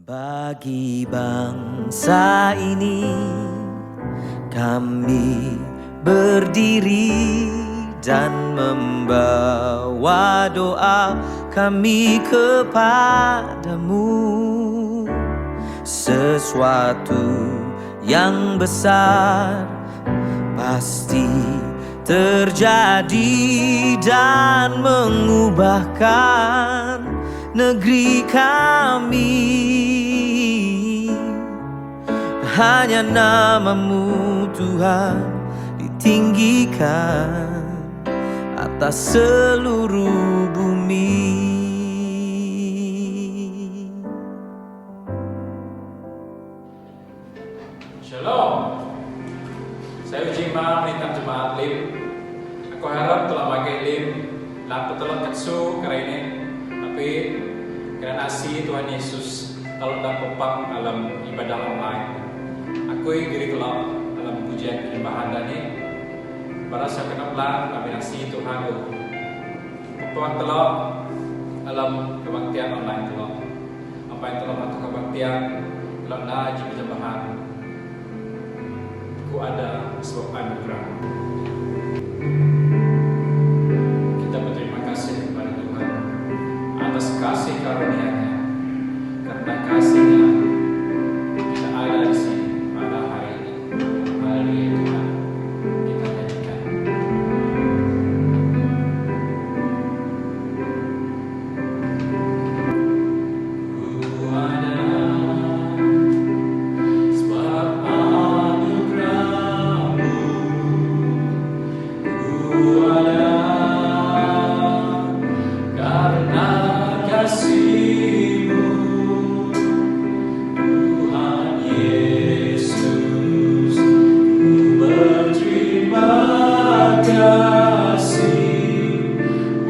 Bagi bangsa ini kami berdiri dan membawa doa kami kepadamu. Sesuatu yang besar pasti terjadi dan mengubahkan negeri kami. Hanya namamu Tuhan ditinggikan atas seluruh bumi. Shalom. Saya Ujima, Penitang Jemaat Lim. Aku harap telah pakai Lim laku telah ketsu kali ini. Tapi karena nasi Tuhan Yesus kalau tak popang dalam ibadah online. Aku diri telah dalam pujian penyembahan ini. Para saya kenaplah kami nasi Tuhan popang telah dalam kebaktian online telah. Apa yang telah masuk kebaktian telah naji penyembahan. Ku ada sebab anugerah. Kita berterima kasih kepada Tuhan atas kasih karunia-Nya. Karena kasih-Nya kita ada di sini pada hari ini. Haleluya Tuhan. Kita nyanyikan. Ku ada sebab anugerah-Mu. Ku ada karena kasih-Mu, Tuhan Yesus. Ku berterima kasih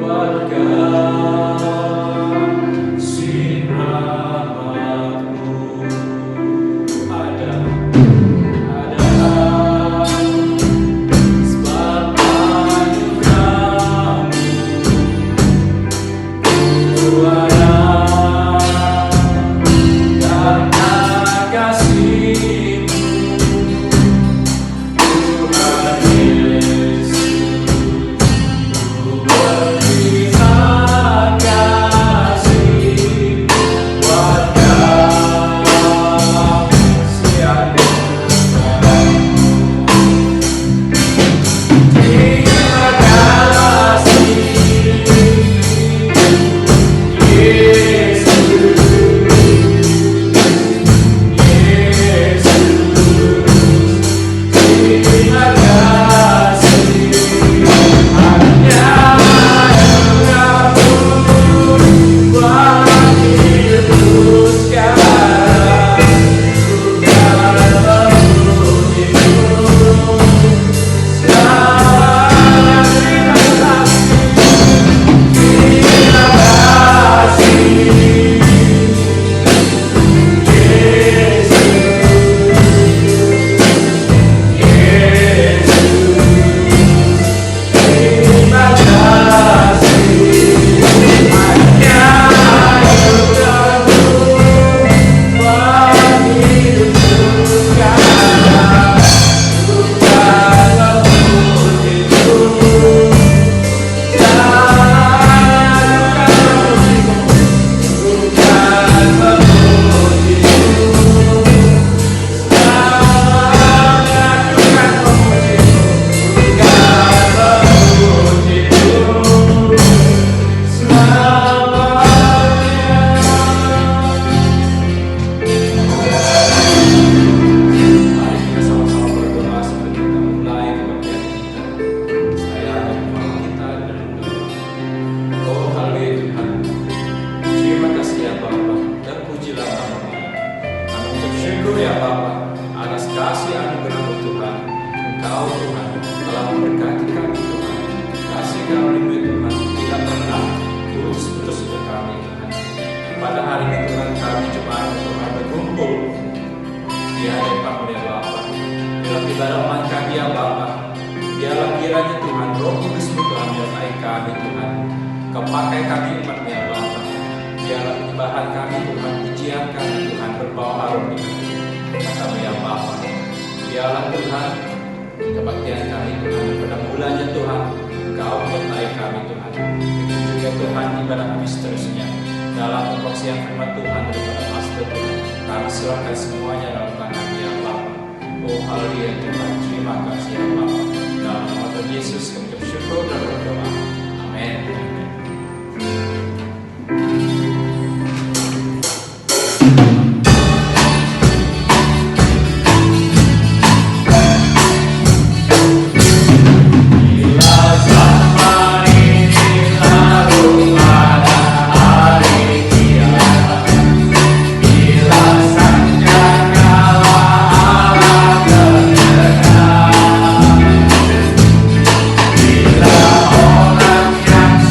buat kasih rahmat-Mu. Ada sebab anugerah-Mu. Ku ada karena kasih-Mu, Tuhan Yesus. Ku berterima kasih buat kasih anugerah-Mu. Terima kasih Yesus, terima kasih hanya Engkau buat hidupku sekarang. Ku kan memuji-Mu. Sangat terima kasih, terima kasih pada hari ini Tuhan, kami jemaat Tuhan berkumpul di hadapan-Mu ya Bapa. Dalam ibadah online kami ya Bapa, biarlah kiranya Tuhan Roh Kudus-Mu Tuhan menyertai kami Tuhan. Kau pakai kami umat-Mu ya Bapa. Biarlah penyembahan kami Tuhan, pujian kami Tuhan berbau harum kami ya Bapa. Biarlah Tuhan kebaktian kami Tuhan, pada mulanya Tuhan Engkau menyertai kami Tuhan. Begitu juga Tuhan ibadah kami seterusnya dalam pemroksian firman Tuhan daripada Pastor Tuhan. Kami serahkan semuanya dalam tangan ya Bapa. Oh haleluya Tuhan, terima kasih ya Bapa. Dalam nama Tuhan Yesus kami bersyukur dan berdoa. Amin. Orang yang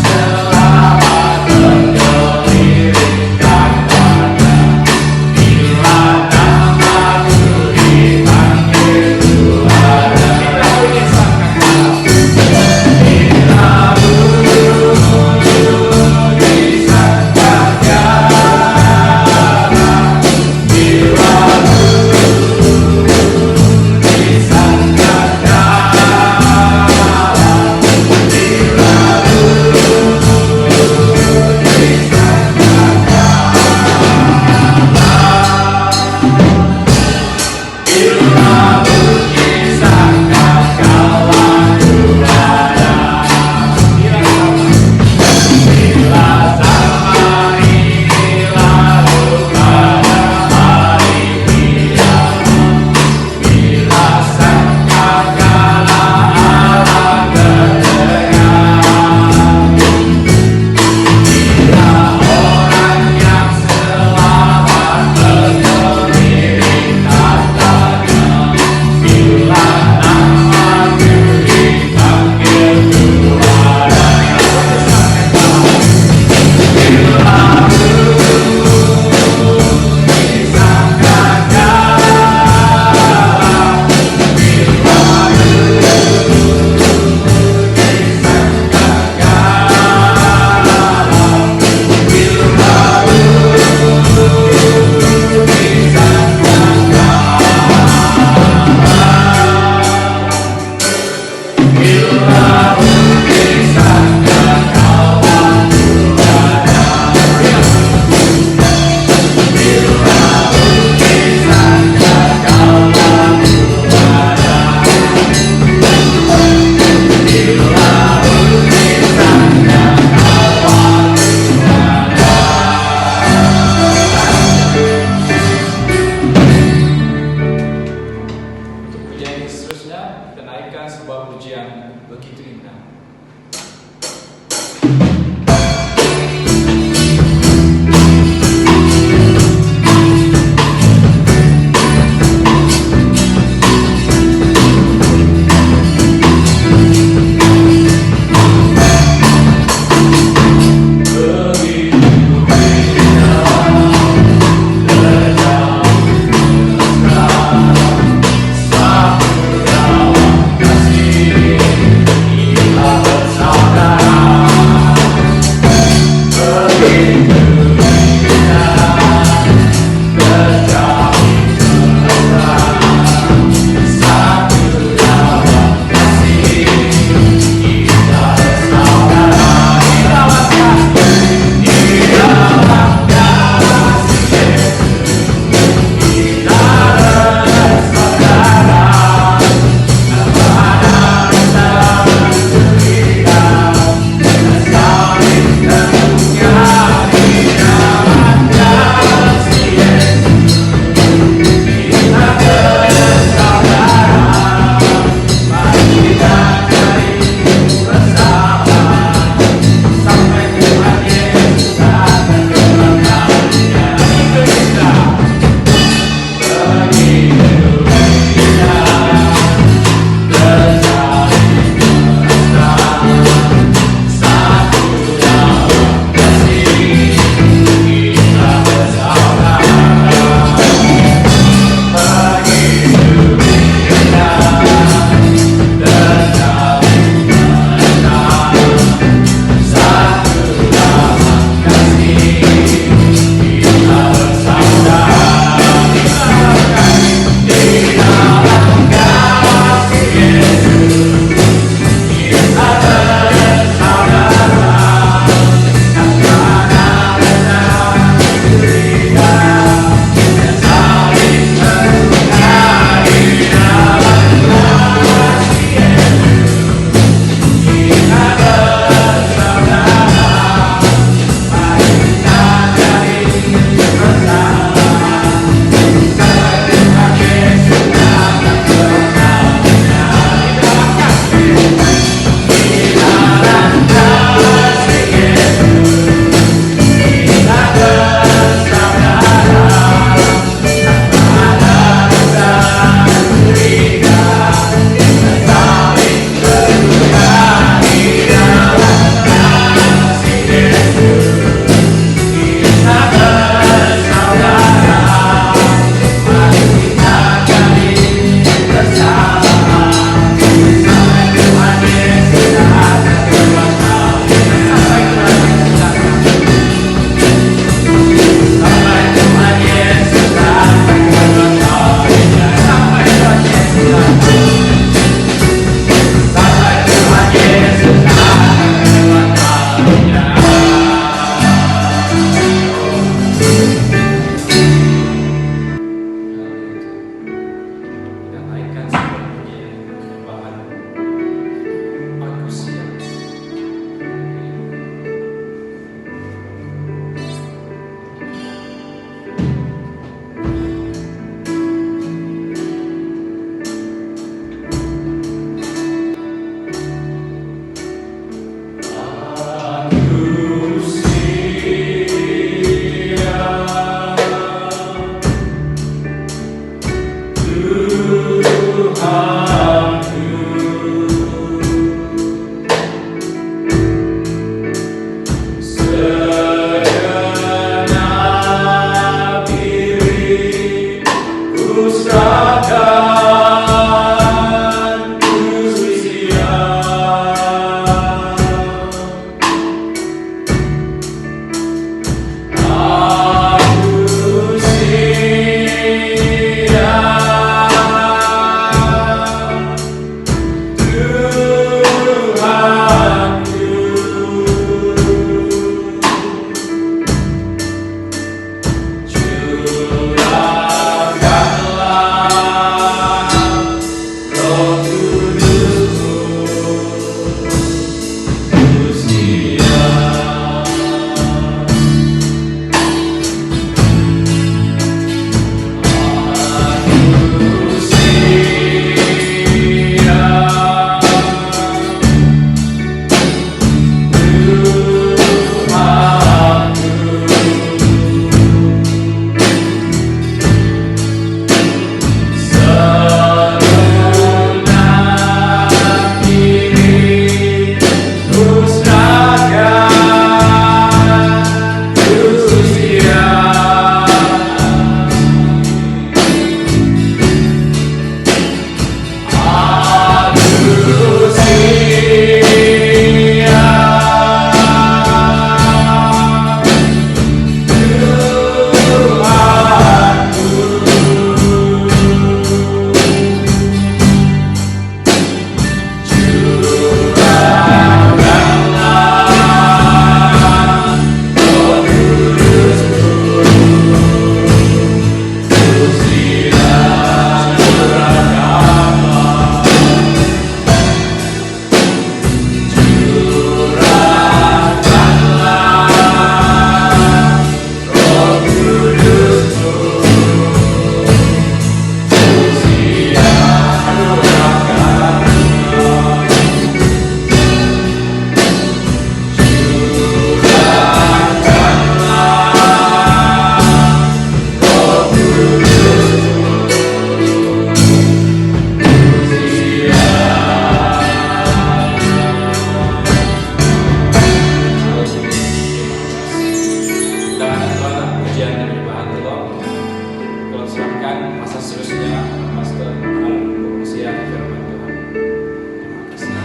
melanjutkan masa seterusnya Pastor Al Siang firman Tuhan. Terima kasih.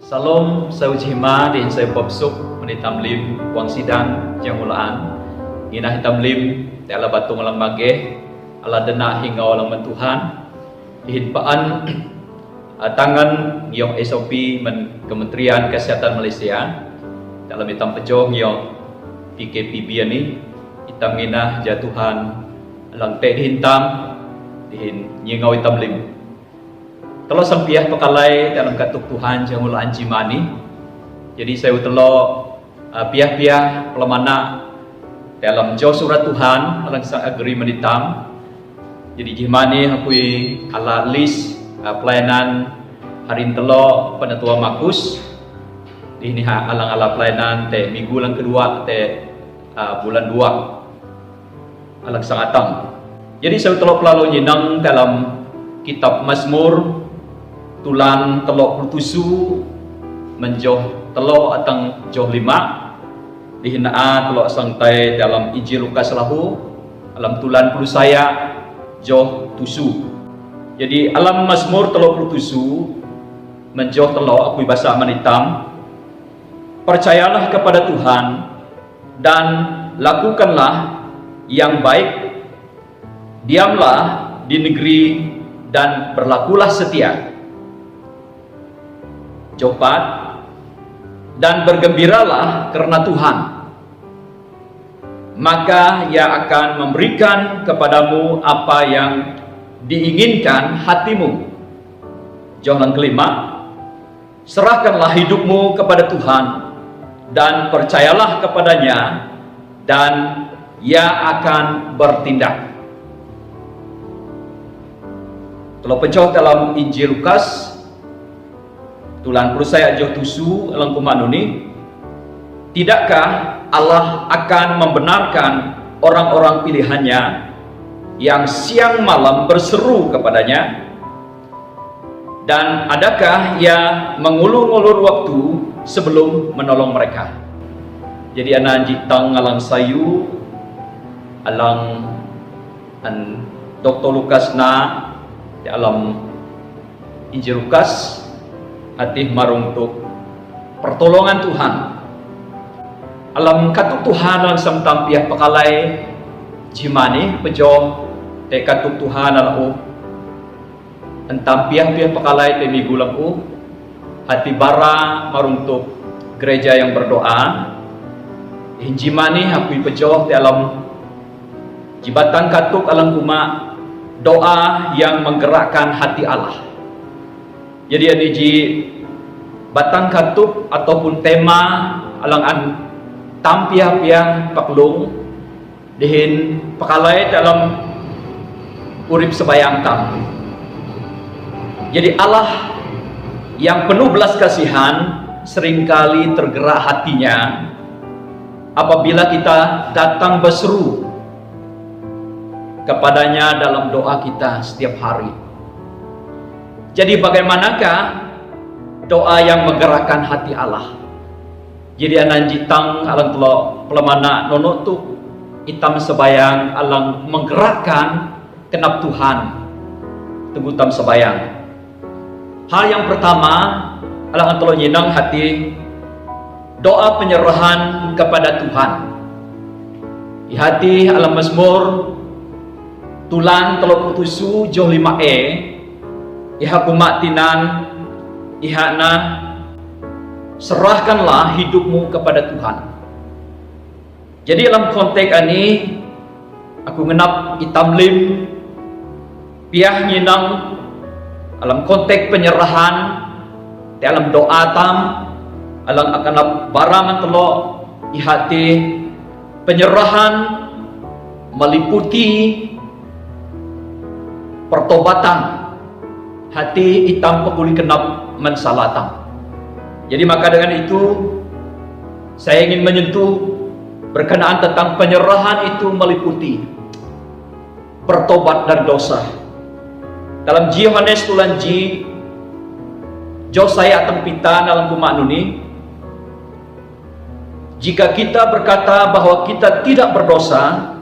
Salam saya ujima di saya popsuk menitam lim wang sidang yang mulaan ina hitam lim te ala batung alam mageh ala dena hingga alam Tuhan dihin paan tangan yung SOP Kementerian Kesehatan Malaysia dalam hitam pejong yung PKPB ini hitam ina jatuhan alang te dihintam dihin nyingau hitam lim. Kalau sampiah pekalai dalam katuk Tuhan jangan ulaan jimani. Jadi saya telo piah-piah pelemana dalam jauh surat Tuhan alang sang agri menitam. Jadi jimani hakui ala list pelayanan hari telo penetua Markus. Ini alang ala pelayanan te minggu lang kedua te bulan 2 alang sang atang. Jadi saya telo pelalu nyinang dalam kitab Mazmur tulan telok pertusu menjoh telok atang joh 5 dihinaan telok sangtai dalam Injil Lukas lahu alam tulan puluh saya joh tusu. Jadi alam Mazmur telok pertusu menjoh telok aku bahasa menitam, percayalah kepada Tuhan dan lakukanlah yang baik, diamlah di negeri dan berlakulah setia. Cepat dan bergembiralah karena Tuhan, maka Ia akan memberikan kepadamu apa yang diinginkan hatimu. Jawaban kelima, serahkanlah hidupmu kepada Tuhan dan percayalah kepadanya dan Ia akan bertindak. Kalau pencok dalam Injil Lukas tulan perusaya jauh tusu alang kumanuni, tidakkah Allah akan membenarkan orang-orang pilihannya yang siang malam berseru kepadanya, dan adakah Ia mengulur-ulur waktu sebelum menolong mereka? Jadi anak jitang alang sayu alang Dr. Lukas na di alam Injil Lukas hati marungtuk pertolongan Tuhan alam katuk Tuhan alang samtampiah pakalai jimani pejo te katuk Tuhan alau entampiah pakalai te migulang hati bara marungtuk gereja yang berdoa hinjimani hapi pejo te alam jibatan katuk alam kuma doa yang menggerakkan hati Allah. Jadi ada ji batang katuk ataupun tema alang tampiah-piah paklung dihin pakalai dalam urip sebayang tam. Jadi Allah yang penuh belas kasihan seringkali tergerak hatinya apabila kita datang berseru kepadanya dalam doa kita setiap hari. Jadi bagaimanakah doa yang menggerakkan hati Allah? Jadi anan jitang alang telo pelemana nono tu itam sebayang alang menggerakkan kenap Tuhan tegutam sebayang. Hal yang pertama alang telo nyinang hati doa penyerahan kepada Tuhan. Di hati alam Mazmur tulan telo putusu joh 5e iha kumatinan ihana serahkanlah hidupmu kepada Tuhan. Jadi dalam konteks ini aku ngenap hitam lim piah nyinang dalam konteks penyerahan dalam doa tam alang akan barangan telo ihati penyerahan meliputi pertobatan hati hitam pekuli kenap mensalatang. Jadi maka dengan itu saya ingin menyentuh berkenaan tentang penyerahan itu meliputi pertobat dari dosa, Dalam Yohanes tulan ji jo saya atang pita dalam kuma nuni, jika kita berkata bahwa kita tidak berdosa,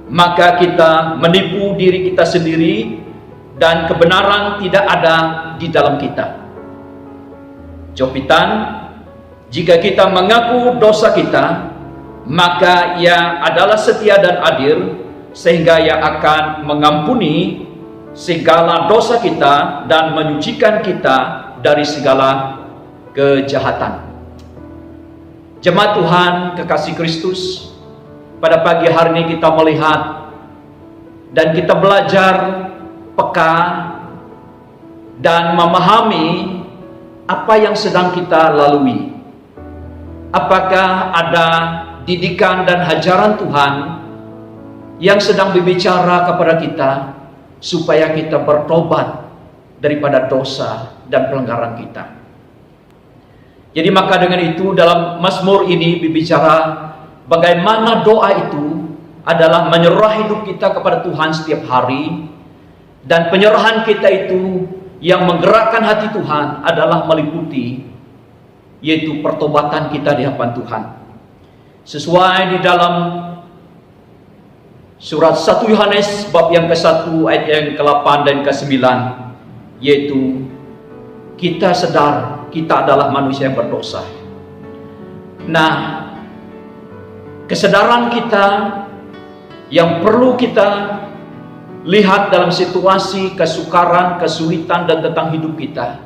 maka kita menipu diri kita sendiri dan kebenaran tidak ada di dalam kita. Jopitan, jika kita mengaku dosa kita, maka Ia adalah setia dan adil, sehingga Ia akan mengampuni segala dosa kita dan menyucikan kita dari segala kejahatan. Jemaat Tuhan kekasih Kristus, pada pagi hari ini kita melihat dan kita belajar peka dan memahami apa yang sedang kita lalui. Apakah ada didikan dan ajaran Tuhan yang sedang berbicara kepada kita supaya kita bertobat daripada dosa dan pelanggaran kita. Jadi maka dengan itu dalam Mazmur ini berbicara bagaimana doa itu adalah menyerah hidup kita kepada Tuhan setiap hari, dan penyerahan kita itu yang menggerakkan hati Tuhan adalah meliputi yaitu pertobatan kita di hadapan Tuhan. Sesuai di dalam surat 1 Yohanes bab yang ke-1 ayat yang ke-8 dan ke-9, yaitu kita sadar kita adalah manusia yang berdosa. Nah, kesadaran kita yang perlu kita lihat dalam situasi kesukaran, kesulitan dan tentang hidup kita.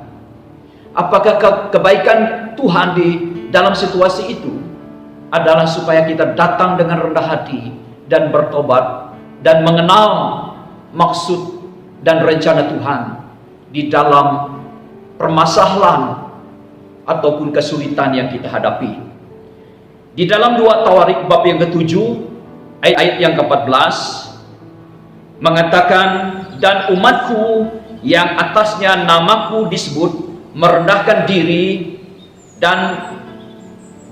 Apakah kebaikan Tuhan di dalam situasi itu adalah supaya kita datang dengan rendah hati dan bertobat dan mengenal maksud dan rencana Tuhan di dalam permasalahan ataupun kesulitan yang kita hadapi. Di dalam 2 Tawarik bab yang ke-7 ayat yang ke-14 mengatakan, dan umatku yang atasnya namaku disebut merendahkan diri dan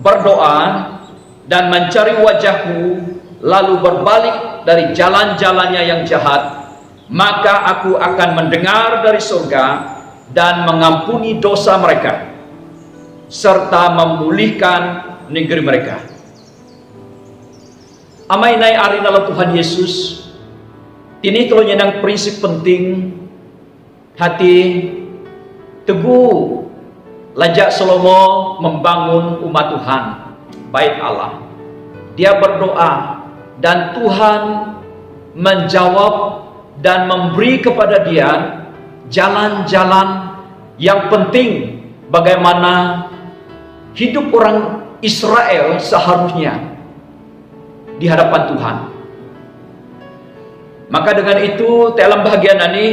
berdoa dan mencari wajahku, lalu berbalik dari jalan-jalannya yang jahat, maka aku akan mendengar dari surga dan mengampuni dosa mereka serta memulihkan negeri mereka. Amai nai ari dalam Tuhan Yesus, ini telah nyenang prinsip penting hati teguh lajak Salomo membangun umat Tuhan, bait Allah. Dia berdoa dan Tuhan menjawab dan memberi kepada dia jalan-jalan yang penting bagaimana hidup orang Israel seharusnya di hadapan Tuhan. Maka dengan itu dalam bahagian ini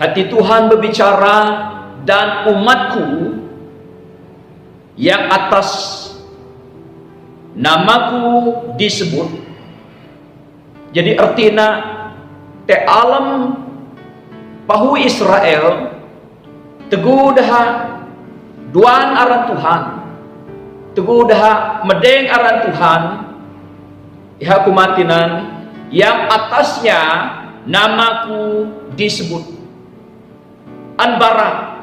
hati Tuhan berbicara, dan umatku yang atas namaku disebut. Jadi artinya te alam pahu Israel teguh dah duan aran Tuhan, teguh dah medeng aran Tuhan, iha kumatinan yang atasnya namaku disebut. Anbara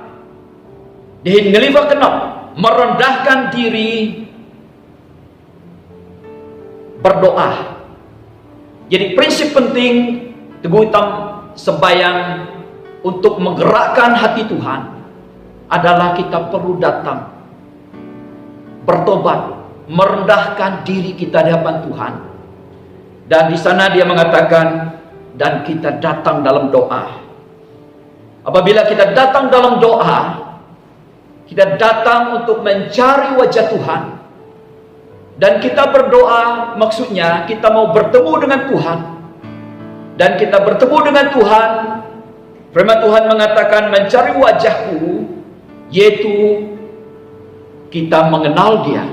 dihin ngeliva kenap merendahkan diri berdoa. Jadi prinsip penting teguh hitam sembayang untuk menggerakkan hati Tuhan adalah kita perlu datang bertobat, merendahkan diri kita di hadapan Tuhan. Dan di sana dia mengatakan, dan kita datang dalam doa. Apabila kita datang dalam doa, kita datang untuk mencari wajah Tuhan. Dan kita berdoa, maksudnya kita mau bertemu dengan Tuhan. Dan kita bertemu dengan Tuhan, firman Tuhan mengatakan mencari wajahku, yaitu kita mengenal Dia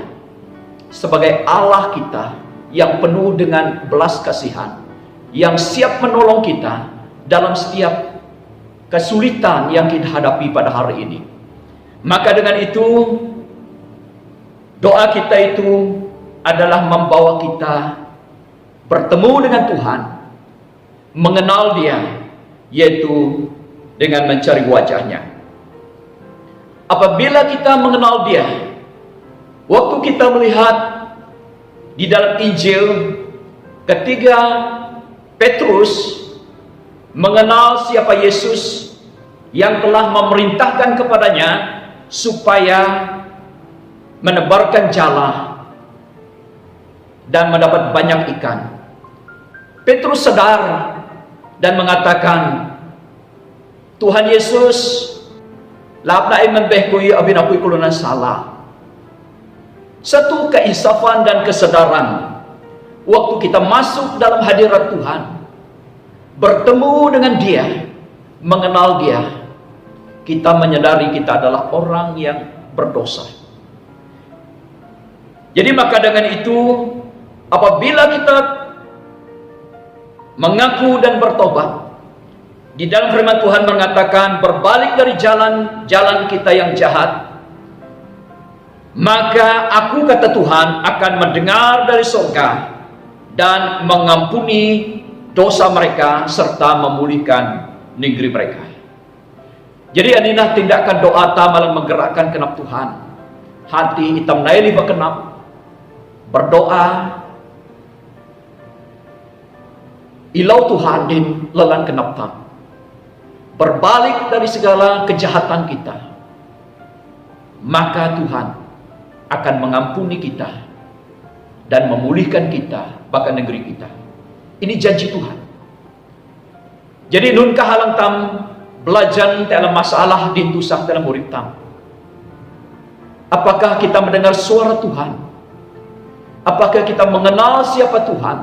sebagai Allah kita yang penuh dengan belas kasihan, yang siap menolong kita dalam setiap kesulitan yang kita hadapi pada hari ini. Maka dengan itu doa kita itu adalah membawa kita bertemu dengan Tuhan, mengenal Dia yaitu dengan mencari wajahnya. Apabila kita mengenal Dia, waktu kita melihat di dalam Injil ketika Petrus mengenal siapa Yesus yang telah memerintahkan kepadanya supaya menebarkan jala dan mendapat banyak ikan. Petrus sadar dan mengatakan, Tuhan Yesus, labda iman behkui abin aku ikulunan salah. Satu keinsafan dan kesadaran waktu kita masuk dalam hadirat Tuhan, bertemu dengan Dia, mengenal Dia, kita menyadari kita adalah orang yang berdosa. Jadi maka dengan itu, apabila kita mengaku dan bertobat, di dalam firman Tuhan mengatakan berbalik dari jalan kita yang jahat, maka aku, kata Tuhan, akan mendengar dari surga dan mengampuni dosa mereka serta memulihkan negeri mereka. Jadi aninah tindakan doa tamalan menggerakkan kenap Tuhan. Hati hitam naili berkenap, berdoa ilau Tuhan din lelan kenap tam, berbalik dari segala kejahatan kita, maka Tuhan akan mengampuni kita dan memulihkan kita, bahkan negeri kita. Ini janji Tuhan. Jadi nun kahalang tam belajar dalam masalah dintusah dalam urip tam. Apakah kita mendengar suara Tuhan? Apakah kita mengenal siapa Tuhan?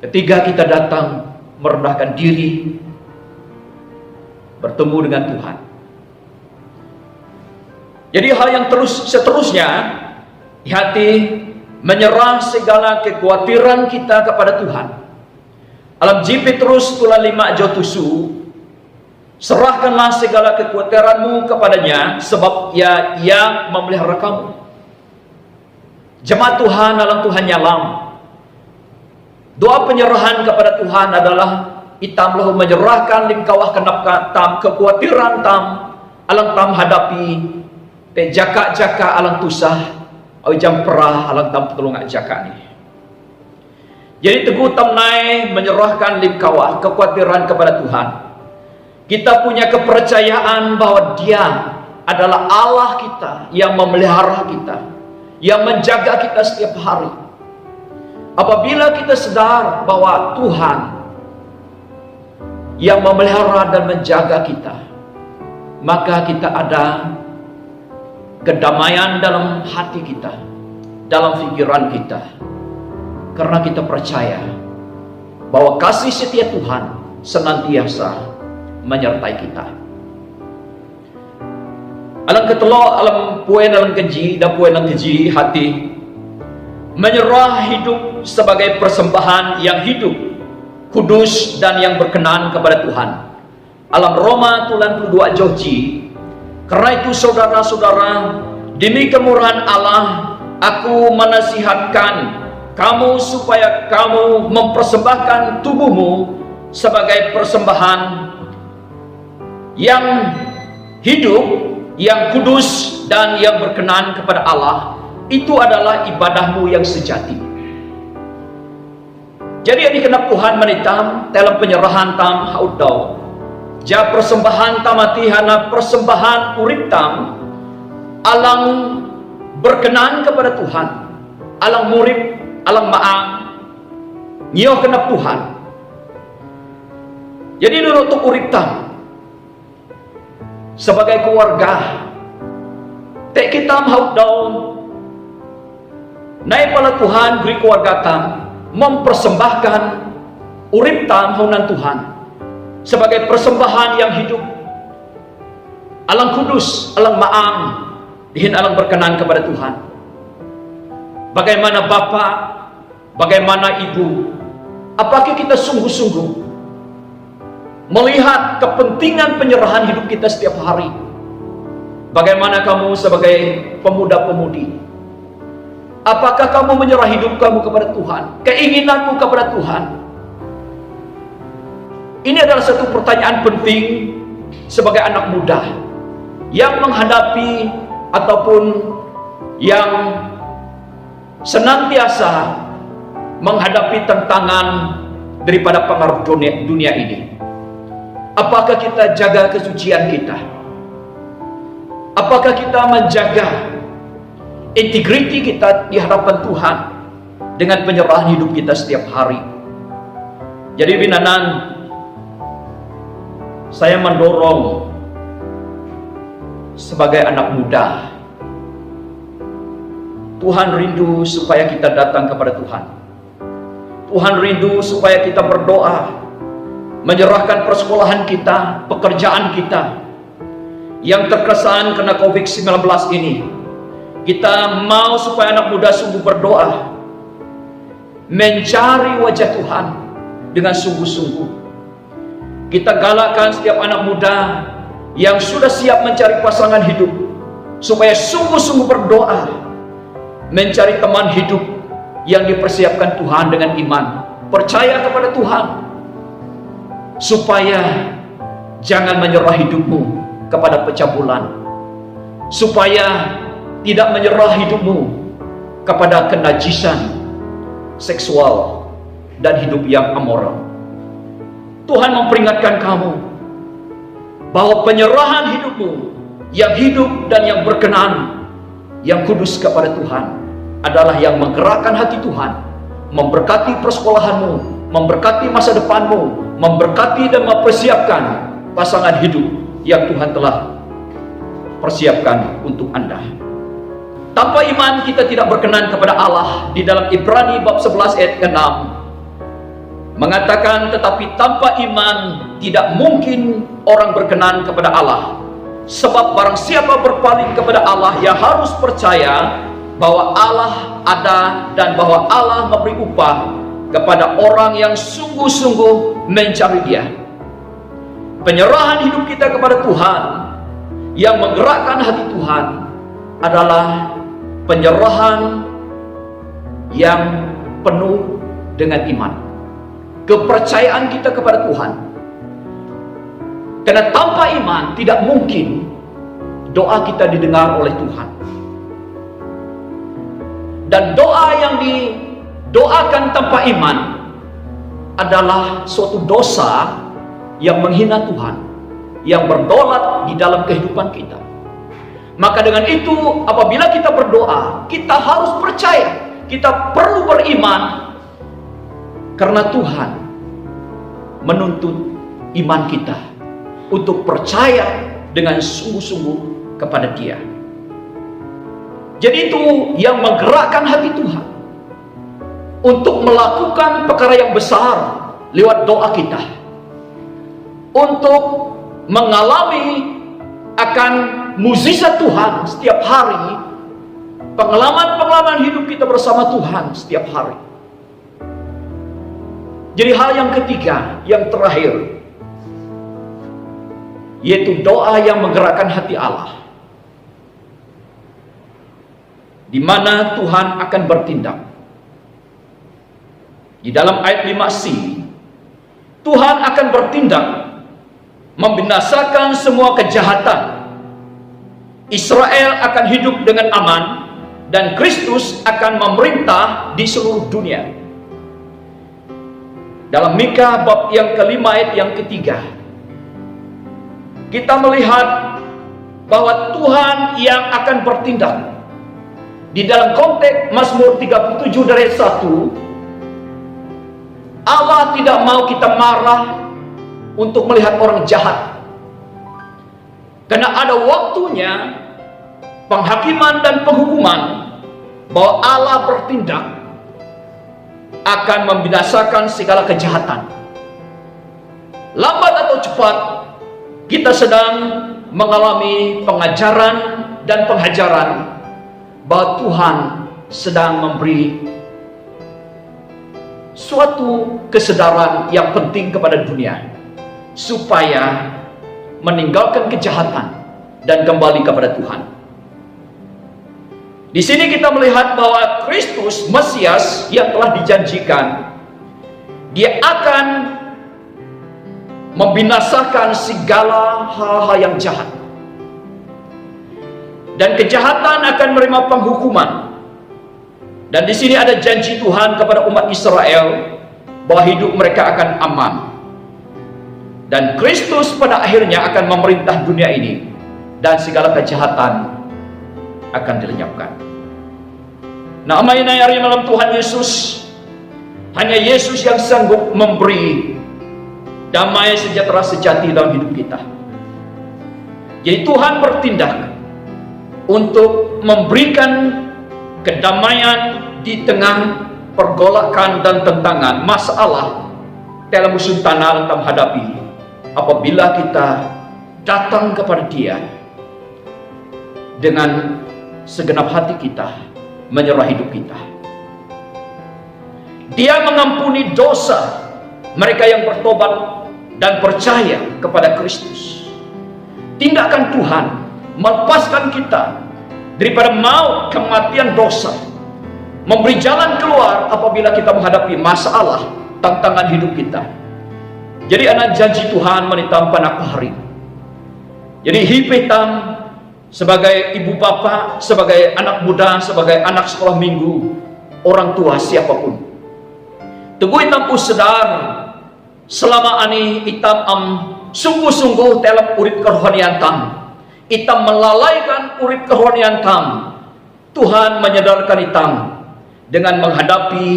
Ketika kita datang merendahkan diri, bertemu dengan Tuhan. Jadi hal yang seterusnya, di hati menyerah segala kekhawatiran kita kepada Tuhan. Alam jipi terus tulah 5 jotusu, serahkanlah segala kekhawatiranmu kepadanya, sebab Ia yang memelihara kamu. Jemaat Tuhan, alam Tuhan nyalam. Doa penyerahan kepada Tuhan adalah itam lahu menyerahkan lingkawah kenap tam kekhawatiran tam alang tam hadapi te jaka alang tusah au jam perah alang tam petulung jaka ni. Jadi teguh tam nai menyerahkan lingkawah kekhawatiran kepada Tuhan. Kita punya kepercayaan bahwa Dia adalah Allah kita yang memelihara kita, yang menjaga kita setiap hari. Apabila kita sadar bahwa Tuhan yang memelihara dan menjaga kita, maka kita ada kedamaian dalam hati kita, dalam pikiran kita, karena kita percaya bahwa kasih setia Tuhan senantiasa menyertai kita. Alang ketelo, alam puen, alang keji, dan puen alang keji hati menyerah hidup sebagai persembahan yang hidup, kudus dan yang berkenan kepada Tuhan. Alam Roma tulan 22 Joji. Karena itu saudara-saudara, demi kemurahan Allah, aku menasihatkan kamu supaya kamu mempersembahkan tubuhmu sebagai persembahan yang hidup, yang kudus dan yang berkenan kepada Allah. Itu adalah ibadahmu yang sejati. Jadi yang dikenap Tuhan menitam dalam penyerahan tam haudau. Ja persembahan tamati hana persembahan urip tam alang berkenan kepada Tuhan. Alang murip, alang maang nyoh kenap Tuhan. Jadi nurutuk urip tam sebagai keluarga. Tek kita haudau naik pala Tuhan beri keluarga tam mempersembahkan urip tam haunan Tuhan sebagai persembahan yang hidup, alang kudus, alang maang, dihin alang berkenan kepada Tuhan. Bagaimana Bapak, bagaimana Ibu, apakah kita sungguh-sungguh melihat kepentingan penyerahan hidup kita setiap hari? Bagaimana kamu sebagai pemuda-pemudi? Apakah kamu menyerah hidup kamu kepada Tuhan? Keinginanmu kepada Tuhan? Ini adalah satu pertanyaan penting sebagai anak muda yang menghadapi ataupun yang senantiasa menghadapi tantangan daripada pengaruh dunia ini. Apakah kita jaga kesucian kita? Apakah kita menjaga integriti kita di hadapan Tuhan dengan penyerahan hidup kita setiap hari? Jadi Binanan, saya mendorong sebagai anak muda, Tuhan rindu supaya kita datang kepada Tuhan. Tuhan rindu supaya kita berdoa, menyerahkan persekolahan kita, pekerjaan kita yang terkesan karena COVID-19 ini. Kita mau supaya anak muda sungguh berdoa, mencari wajah Tuhan dengan sungguh-sungguh. Kita galakkan setiap anak muda yang sudah siap mencari pasangan hidup supaya sungguh-sungguh berdoa, mencari teman hidup yang dipersiapkan Tuhan dengan iman, percaya kepada Tuhan, supaya jangan menyerah hidupmu kepada pencabulan, supaya tidak menyerah hidupmu kepada kenajisan seksual dan hidup yang amoral. Tuhan memperingatkan kamu bahwa penyerahan hidupmu yang hidup dan yang berkenan, yang kudus kepada Tuhan adalah yang menggerakkan hati Tuhan, memberkati persekolahanmu, memberkati masa depanmu, memberkati dan mempersiapkan pasangan hidup yang Tuhan telah persiapkan untuk Anda. Tanpa iman kita tidak berkenan kepada Allah. Di dalam Ibrani bab 11 ayat 6 mengatakan, tetapi tanpa iman tidak mungkin orang berkenan kepada Allah. Sebab barang siapa berpaling kepada Allah, ia harus percaya bahwa Allah ada dan bahwa Allah memberi upah kepada orang yang sungguh-sungguh mencari Dia. Penyerahan hidup kita kepada Tuhan yang menggerakkan hati Tuhan adalah penyerahan yang penuh dengan iman, kepercayaan kita kepada Tuhan. Karena tanpa iman tidak mungkin doa kita didengar oleh Tuhan. Dan doa yang didoakan tanpa iman adalah suatu dosa yang menghina Tuhan, yang berdolat di dalam kehidupan kita. Maka dengan itu, apabila kita berdoa, kita harus percaya, kita perlu beriman, karena Tuhan menuntut iman kita untuk percaya dengan sungguh-sungguh kepada Dia. Jadi itu yang menggerakkan hati Tuhan untuk melakukan perkara yang besar lewat doa kita, untuk mengalami akan mukjizat Tuhan setiap hari, pengalaman-pengalaman hidup kita bersama Tuhan setiap hari. Jadi hal yang ketiga, yang terakhir, yaitu doa yang menggerakkan hati Allah, di mana Tuhan akan bertindak. Di dalam ayat 5c, Tuhan akan bertindak membinasakan semua kejahatan. Israel akan hidup dengan aman dan Kristus akan memerintah di seluruh dunia. Dalam Mika bab yang kelima ayat yang ketiga, kita melihat bahwa Tuhan yang akan bertindak. Di dalam konteks Mazmur 37 dari 1, Allah tidak mau kita marah untuk melihat orang jahat, karena ada waktunya penghakiman dan penghukuman, bahwa Allah bertindak akan membinasakan segala kejahatan. Lambat atau cepat kita sedang mengalami pengajaran dan penghajaran bahwa Tuhan sedang memberi suatu kesadaran yang penting kepada dunia, supaya meninggalkan kejahatan dan kembali kepada Tuhan. Di sini kita melihat bahwa Kristus Mesias yang telah dijanjikan, Dia akan membinasakan segala hal-hal yang jahat. Dan kejahatan akan menerima penghukuman. Dan di sini ada janji Tuhan kepada umat Israel bahwa hidup mereka akan aman. Dan Kristus pada akhirnya akan memerintah dunia ini, dan segala kejahatan akan dilenyapkan. Nah, amainai hari malam Tuhan Yesus, hanya Yesus yang sanggup memberi damai sejahtera sejati dalam hidup kita. Jadi Tuhan bertindak untuk memberikan kedamaian di tengah pergolakan dan tentangan masalah dalam musim tanah dalam hadapi, apabila kita datang kepada Dia dengan segenap hati kita, menyerah hidup kita. Dia mengampuni dosa mereka yang bertobat dan percaya kepada Kristus. Tindakan Tuhan melepaskan kita daripada maut, kematian, dosa, memberi jalan keluar apabila kita menghadapi masalah, tantangan hidup kita. Jadi anak janji Tuhan menitam panak hari. Jadi hitam sebagai ibu bapa, sebagai anak muda, sebagai anak sekolah minggu, orang tua siapapun, teguh hitam usedar selama ani hitam sungguh-sungguh dalam urip kerohanian tam, hitam melalaikan urip kerohanian tam. Tuhan menyadarkan hitam dengan menghadapi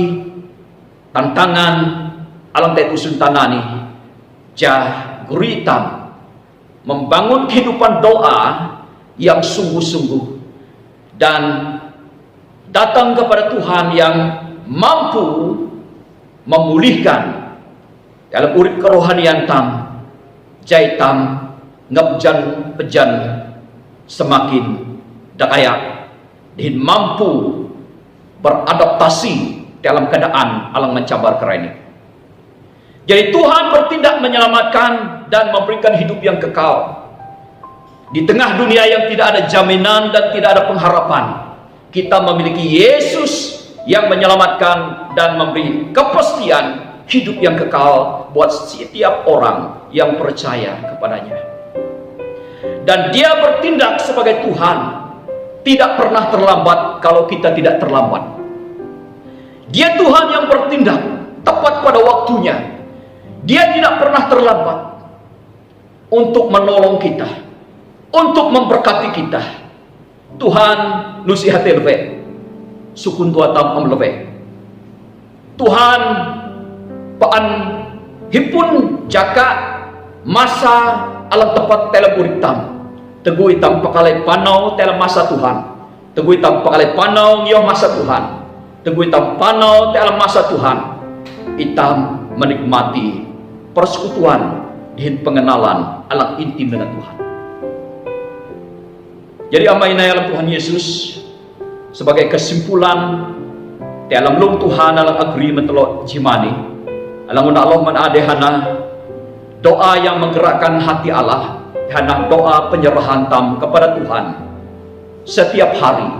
tantangan alam tetusun tanani, jah guri hitam membangun kehidupan doa yang sungguh-sungguh dan datang kepada Tuhan yang mampu memulihkan dalam urip kerohanian tam, jaitam ngepjan pejan semakin dakayak dan mampu beradaptasi dalam keadaan alang mencabar kerana. Jadi Tuhan bertindak menyelamatkan dan memberikan hidup yang kekal di tengah dunia yang tidak ada jaminan dan tidak ada pengharapan. Kita memiliki Yesus yang menyelamatkan dan memberi kepastian hidup yang kekal buat setiap orang yang percaya kepadanya. Dan Dia bertindak sebagai Tuhan, tidak pernah terlambat kalau kita tidak terlambat. Dia Tuhan yang bertindak tepat pada waktunya. Dia tidak pernah terlambat untuk menolong kita, untuk memberkati kita. Tuhan nusihati lebe, sukun tua tam lebe. Tuhan paan hipun jaka masa alam tepat dalam urip tam. Teguh hitam pakalai panau dalam masa Tuhan. Teguh hitam pakalai panau ngiyo masa Tuhan. Teguh hitam panau dalam masa Tuhan. Hitam menikmati persekutuan dan pengenalan alam intim dengan Tuhan. Jadi amainai alam Tuhan Yesus sebagai kesimpulan dalam lung Tuhan alam agreement lo jimani alam Allah menadehana doa yang menggerakkan hati Allah, hana doa penyerahan tam kepada Tuhan setiap hari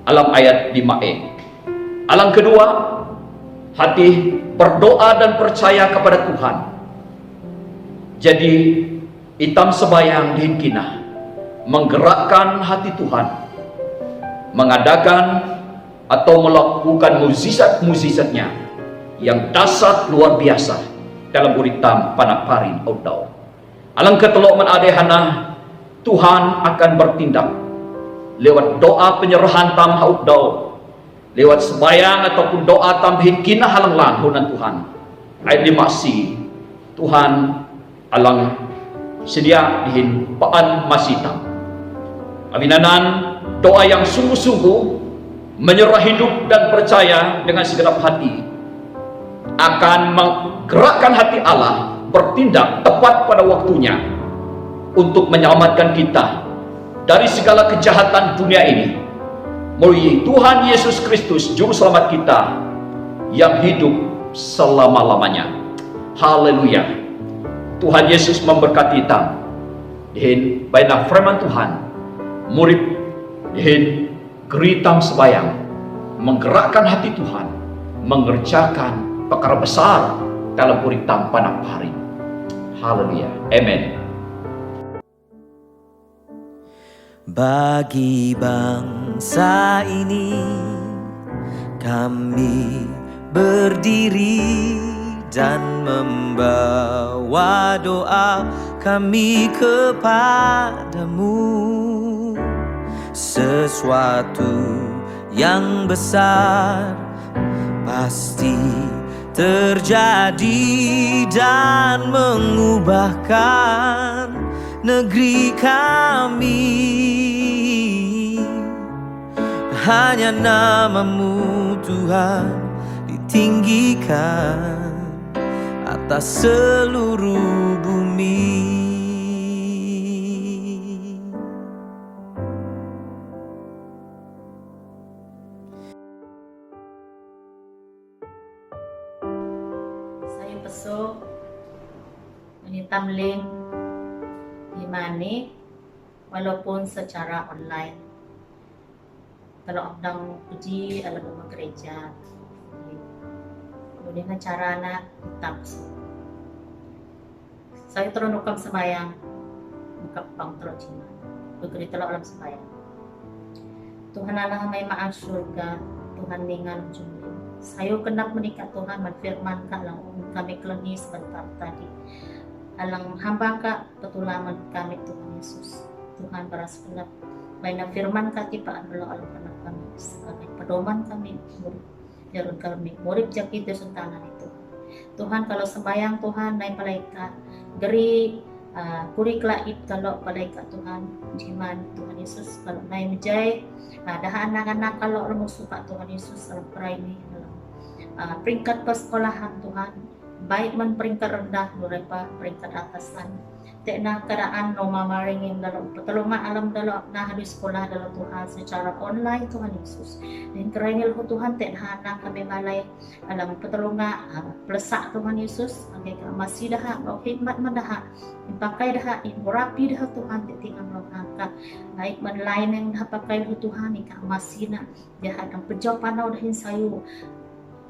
alam ayat 5e. Alam kedua, hati berdoa dan percaya kepada Tuhan. Jadi hitam sebayang dihinkinah menggerakkan hati Tuhan, mengadakan atau melakukan mukjizat-mukjizatnya yang dahsyat luar biasa dalam uritam panak parin outdoor. Alang ketelok menadehana Tuhan akan bertindak lewat doa penyerahan tam outdoor, lewat sembahyang ataupun doa tambahin kina halang lanhunan Tuhan. Ayat 5 Tuhan alang sedia dihin paan masitam. Abinanan doa yang sungguh-sungguh menyerah hidup dan percaya dengan segenap hati akan menggerakkan hati Allah bertindak tepat pada waktunya untuk menyelamatkan kita dari segala kejahatan dunia ini melalui Tuhan Yesus Kristus Juru Selamat kita yang hidup selama-lamanya. Haleluya. Tuhan Yesus memberkati kita dan baina firman Tuhan murid dan geritam sebayang menggerakkan hati Tuhan mengerjakan perkara besar dalam uritam panak hari. Haleluya. Amen. Bagi bangsa ini kami berdiri dan membawa doa kami kepadamu. Sesuatu yang besar pasti terjadi dan mengubahkan negeri kami. Hanya namamu Tuhan ditinggikan atas seluruh bumi. Saya besok menitam link Imani walaupun secara online. Kalau abang pergi dalam rumah gereja, kemudian cara nak hitam. Saya terunukam sembayang, buka pang teruk cina, bergeri telok dalam sembayang. Tuhan Allah may maang surga, Tuhan ningan jumlah. Saya kenap menikah Tuhan menfirmankan lang kami keleni sebentar tadi. Alang hamba ka petulaman kami Tuhan Yesus. Tuhan beras kenap. Bayna firman ka tipaan belo alam kenap kami sebagai pedoman kami murid jarun kami murid jakit suntanan itu. Tuhan kalau sembayang Tuhan naik malaikat geri kurik laib kalau malaikat Tuhan jiman Tuhan Yesus kalau naik menjai dah anak-anak kalau lemus suka Tuhan Yesus dalam ini peringkat persekolahan Tuhan baik man peringkat rendah nurepa peringkat atasan tekna keadaan no mamaring dalam pertolongan alam dalam nah di sekolah dalam Tuhan secara online Tuhan Yesus dan kerana lahu Tuhan tekna anak kami malay alam pertolongan pelesak Tuhan Yesus angkai masih dah no khidmat mandah dipakai dah rapi dah Tuhan tinggal melangkah baik man lain yang dah pakai lahu Tuhan ika masih nak jahat ang pejauh panau dahin sayu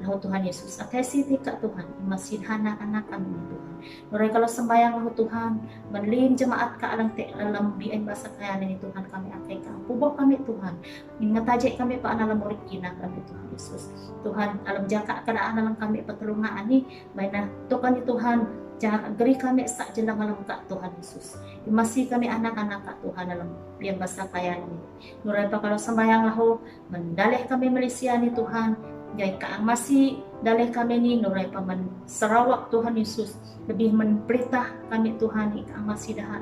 lahu Tuhan Yesus akasi tika Tuhan masih anak-anak kami Tuhan. Nurai kalau sembahyang lahu Tuhan menlim jemaat ka alang te alam bian basa kaya ni Tuhan kami akai ka puboh kami Tuhan ingatajek kami pa alam murid kina kami Tuhan Yesus Tuhan alam jaka keadaan alam kami pertolongan ani baina tukan ni Tuhan jangan geri kami sak jelang alam ka Tuhan Yesus masih kami anak-anak ka Tuhan alam bian basa kaya ni nurai pa kalau sembahyang lahu mendalih kami Malaysia ni Tuhan jai ka masih dalih kami ni nurai paman Sarawak Tuhan Yesus lebih memberita kami Tuhan ika masih dah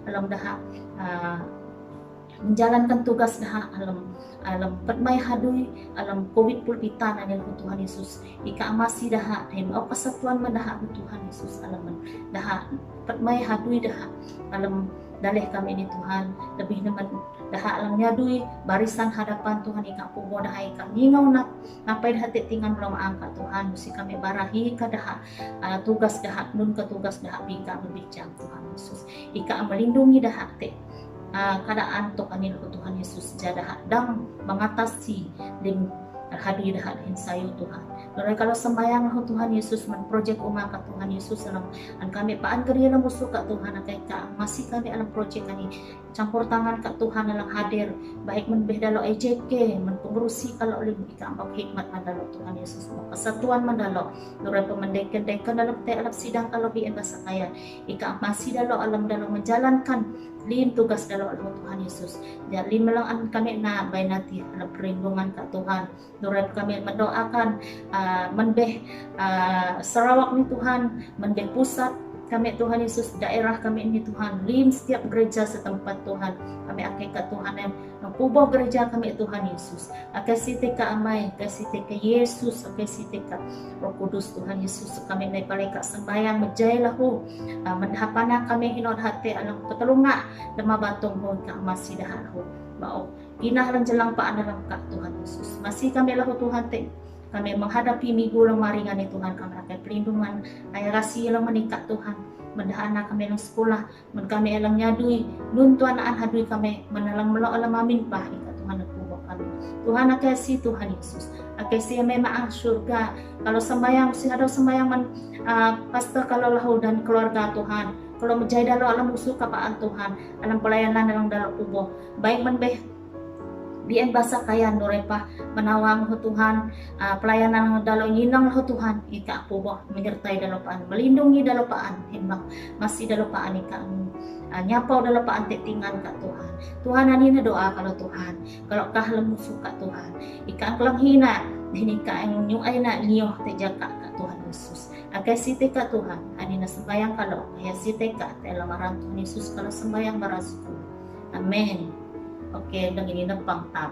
alam dah menjalankan tugas dah alam permai hadui alam covid pulpitan anil Tuhan Yesus ika masih dah au kesatuan mendah Tuhan Yesus alam dah permai hadui dah alam dalih kami ni Tuhan lebih nemen dah alam nyadui barisan hadapan Tuhan ika pugo dah ika ngingau nak napai dah tinggal belum angkat Tuhan mesti kami barahi ka dah tugas dah nun ke tugas dah bika berbicara Tuhan Yesus ika melindungi dah keadaan Tuhan Tuhan Yesus jadah dang mengatasi lim hadui dah sayu Tuhan. Lalu kalau sembahyang Tuhan Yesus men projek umat ka Tuhan Yesus dalam kami paan geri dalam musuh ka Tuhan kay ka masih kami dalam projek ani campur tangan ka Tuhan dalam hadir baik men beh dalo EJK men pengurusi kalau lim ika ambak hikmat mandalo Tuhan Yesus kesatuan mandalo lalu pemendeken-deken dalam alam sidang kalau bi bahasa kaya ika masih dalo alam dalam menjalankan lim tugas dalam Tuhan Yesus jadi melang kami na bainati dalam perlindungan ka Tuhan nurat kami mendoakan menbeh Sarawak ni Tuhan menbeh pusat kami Tuhan Yesus daerah kami ini Tuhan lim setiap gereja setempat Tuhan kami akan ke Tuhan yang puboh gereja kami Tuhan Yesus kasih teka amai kasih teka Yesus kasih teka Roh Kudus Tuhan Yesus kami naik balik sembahyang menjailahu mendhapana kami hinod hati alam petulunga lemah batung ho ka masih dahahu bao kinah lang jelang paan dalam ka Tuhan Yesus masih kami lahu Tuhan te kami menghadapi minggu lang maringan ni Tuhan kami akan perlindungan ay kasih lang menikah Tuhan mendahana kami lang sekolah men kami alang nyadui nun tuanaan hadui kami menalang melo alam amin bah ika Tuhan nagpubo kami Tuhan akasi Tuhan Yesus Kasi may maang surga. Kalau sembayang, ada sembayang pastor kalau lahu dan keluarga Tuhan. Kalau menjadi dalam alam musuh kapaan Tuhan, alam pelayanan dalam kubo. Baik menbeh biang basa kaya nurepa menawang ho Tuhan, pelayanan dalam nginang ho Tuhan, ika kubo menyertai dalam paan, melindungi dalam paan, himbang masih dalam paan ika nyapau dalam paan tetingan kak Tuhan. Tuhan anina doa kalau Tuhan, kalau kah musuh kak Tuhan, ika kelang hina, dini ka ang nyuay na niyo tejaka kak Tuhan Yesus. Agay site ka Tuhan, anina sembayang kalau kaya site ka, telamaran Tuhan Yesus kalau sembayang barasku. Amen. Oke, dengan ini pangtam.